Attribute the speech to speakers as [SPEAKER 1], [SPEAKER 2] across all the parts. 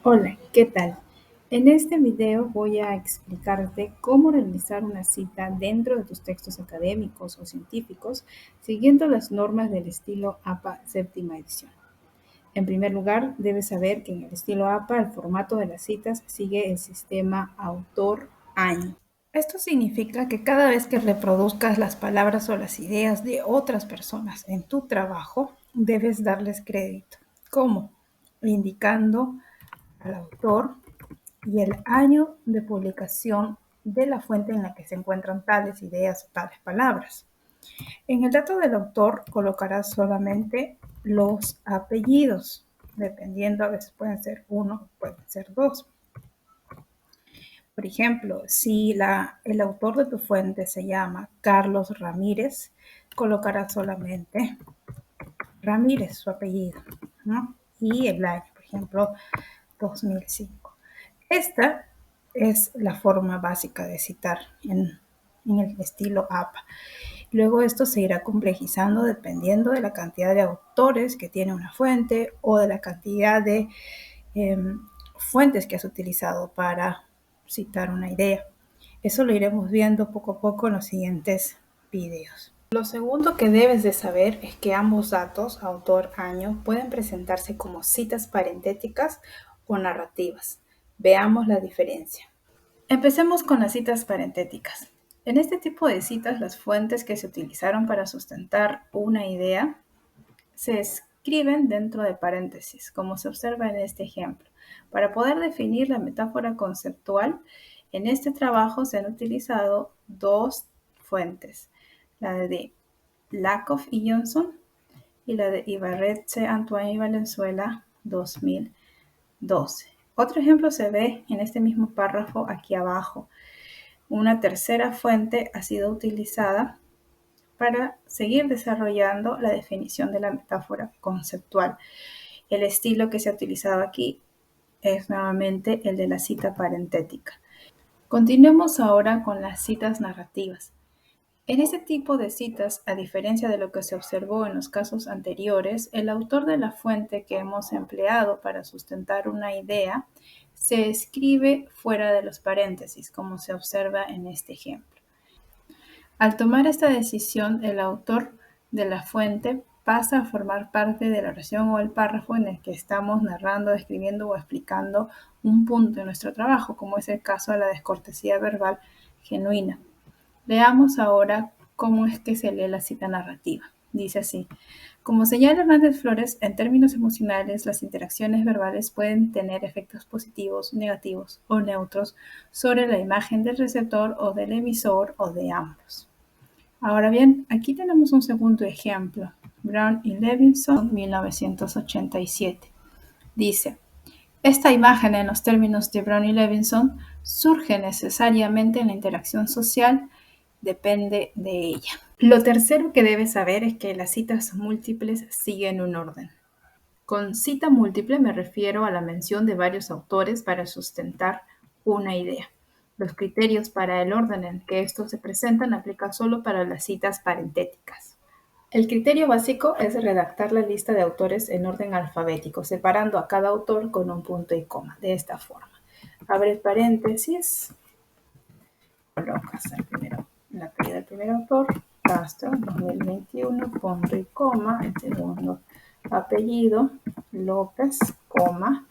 [SPEAKER 1] Hola, ¿qué tal? En este video voy a explicarte cómo realizar una cita dentro de tus textos académicos o científicos siguiendo las normas del estilo APA séptima edición. En primer lugar, debes saber que en el estilo APA el formato de las citas sigue el sistema autor-año. Esto significa que cada vez que reproduzcas las palabras o las ideas de otras personas en tu trabajo, debes darles crédito. ¿Cómo? Indicando al autor y el año de publicación de la fuente en la que se encuentran tales ideas o tales palabras. En el dato del autor colocarás solamente los apellidos, dependiendo, a veces pueden ser uno, pueden ser dos. Por ejemplo, si el autor de tu fuente se llama Carlos Ramírez, colocarás solamente Ramírez, su apellido, ¿no? Y el año, por ejemplo, 2005. Esta es la forma básica de citar en el estilo APA. Luego esto se irá complejizando dependiendo de la cantidad de autores que tiene una fuente o de la cantidad de eh, fuentes que has utilizado para citar una idea. Eso lo iremos viendo poco a poco en los siguientes videos. Lo segundo que debes de saber es que ambos datos, autor, año, pueden presentarse como citas parentéticas o narrativas. Veamos la diferencia. Empecemos con las citas parentéticas. En este tipo de citas, las fuentes que se utilizaron para sustentar una idea se escriben dentro de paréntesis, como se observa en este ejemplo. Para poder definir la metáfora conceptual, en este trabajo se han utilizado dos fuentes, la de Lakoff y Johnson y la de Ibarretxe, Antoine y Valenzuela 2012. Otro ejemplo se ve en este mismo párrafo aquí abajo. Una tercera fuente ha sido utilizada para seguir desarrollando la definición de la metáfora conceptual. El estilo que se ha utilizado aquí es nuevamente el de la cita parentética. Continuemos ahora con las citas narrativas. En este tipo de citas, a diferencia de lo que se observó en los casos anteriores, el autor de la fuente que hemos empleado para sustentar una idea se escribe fuera de los paréntesis, como se observa en este ejemplo. Al tomar esta decisión, el autor de la fuente pasa a formar parte de la oración o el párrafo en el que estamos narrando, escribiendo o explicando un punto en nuestro trabajo, como es el caso de la descortesía verbal genuina. Veamos ahora cómo es que se lee la cita narrativa. Dice así: como señala Hernández Flores, en términos emocionales, las interacciones verbales pueden tener efectos positivos, negativos o neutros sobre la imagen del receptor o del emisor o de ambos. Ahora bien, aquí tenemos un segundo ejemplo. Brown y Levinson, 1987. Dice: esta imagen, en los términos de Brown y Levinson, surge necesariamente en la interacción social, depende de ella. Lo tercero que debes saber es que las citas múltiples siguen un orden. Con cita múltiple me refiero a la mención de varios autores para sustentar una idea. Los criterios para el orden en que estos se presentan aplican solo para las citas parentéticas. El criterio básico es redactar la lista de autores en orden alfabético, separando a cada autor con un punto y coma, de esta forma. Abres paréntesis, colocas el apellido del primer autor, Castro, 2021, punto y coma, el segundo apellido, López, coma,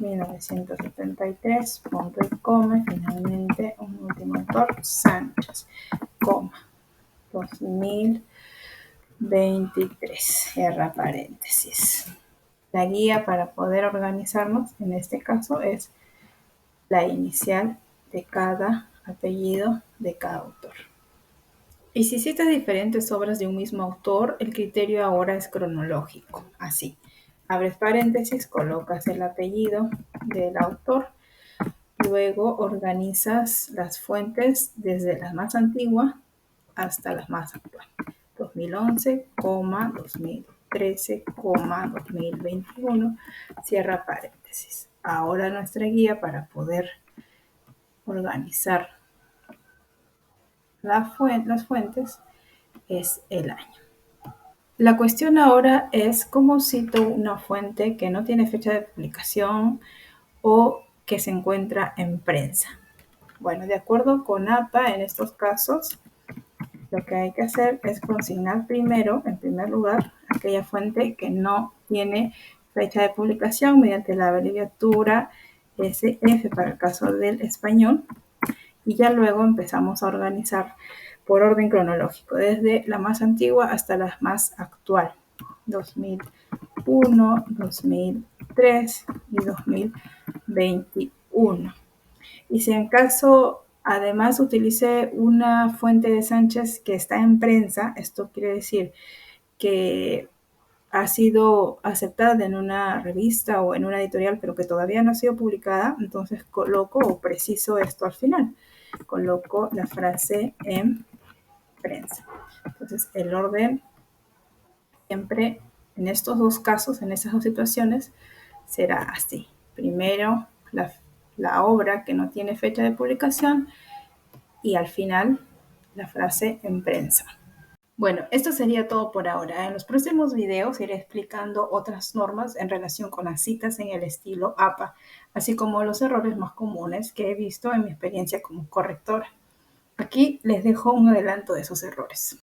[SPEAKER 1] 1973, punto y coma, y finalmente un último autor, Sánchez, coma, 2023, cierra paréntesis. La guía para poder organizarnos, en este caso, es la inicial de cada apellido de cada autor. Y si citas diferentes obras de un mismo autor, el criterio ahora es cronológico. Así, abres paréntesis, colocas el apellido del autor, luego organizas las fuentes desde la más antigua hasta la más actual. 2011, 2013, 2021, cierra paréntesis. Ahora nuestra guía para poder organizar las fuentes es el año. La cuestión ahora es cómo cito una fuente que no tiene fecha de publicación o que se encuentra en prensa. Bueno, de acuerdo con APA, en estos casos, lo que hay que hacer es consignar primero, en primer lugar, aquella fuente que no tiene fecha de publicación mediante la abreviatura SF para el caso del español, y ya luego empezamos a organizar por orden cronológico, desde la más antigua hasta la más actual, 2001, 2003 y 2021. Y si en caso además utilice una fuente de Sánchez que está en prensa, esto quiere decir que ha sido aceptada en una revista o en una editorial, pero que todavía no ha sido publicada, entonces coloco o preciso esto al final. Coloco la frase en prensa. Entonces, el orden siempre en estos dos casos, en estas dos situaciones, será así. Primero, la obra que no tiene fecha de publicación y al final, la frase en prensa. Bueno, esto sería todo por ahora. En los próximos videos iré explicando otras normas en relación con las citas en el estilo APA, así como los errores más comunes que he visto en mi experiencia como correctora. Aquí les dejo un adelanto de esos errores.